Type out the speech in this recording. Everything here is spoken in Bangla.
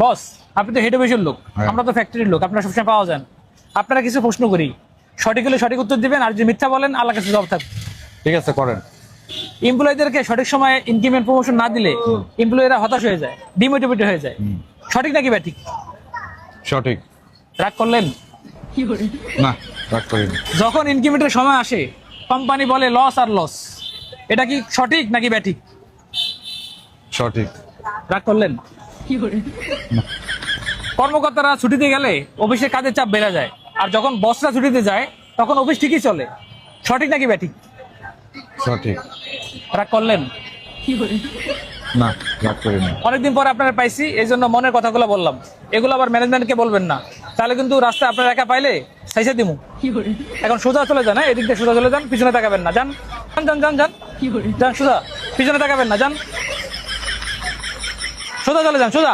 বস, আপনি তো হেড অফিসের লোক, আমরা তো ফ্যাক্টরির লোক, আপনারা সবসময় পাওয়া যান। আপনারা কিছু প্রশ্ন করি, সঠিক হলে সঠিক উত্তর দিবেন, আর যদি মিথ্যা বলেন আল্লাহ কাছে জবাব থাকবে। ঠিক আছে, করেন। এমপ্লয়ীদেরকে সঠিক সময়ে ইনক্রিমেন্ট প্রমোশন না দিলে এমপ্লয়ীরা হতাশ হয়ে যায়, ডিমোটিভেটেড হয়ে যায়। সঠিক নাকি ব্যাঠিক? সঠিক। রাগ করলেন? না, রাগ করিনি। যখন ইনক্রিমেন্টের সময় আসে কোম্পানি বলে লস আর লস, এটা কি সঠিক নাকি ব্যাঠিক? সঠিক। রাগ করলেন? কর্মকর্তারা ছুটিতে গেলে অফিসে কাজের চাপ বেড়ে যায়, আর যখন বসরা ছুটিতে যায় তখন অফিস ঠিকই চলে। সঠিক নাকি ব্যাঠিক? সঠিক। রাগ করলেন? না, রাগ করিনি। অনেকদিন পরে আপনারা পাইছি, এই জন্য মনের কথাগুলো বললাম। এগুলো আবার ম্যানেজমেন্টকে বলবেন না, তাহলে কিন্তু রাস্তায় আপনারা একা পাইলে সাইসা দিমু। এখন সোজা চলে যান, এদিক দিয়ে সোজা চলে যান, পিছনে তাকাবেন না। যান যান যান যান যান, সোজা, পিছনে তাকাবেন না, যান, সোজা চলে যান, সোজা।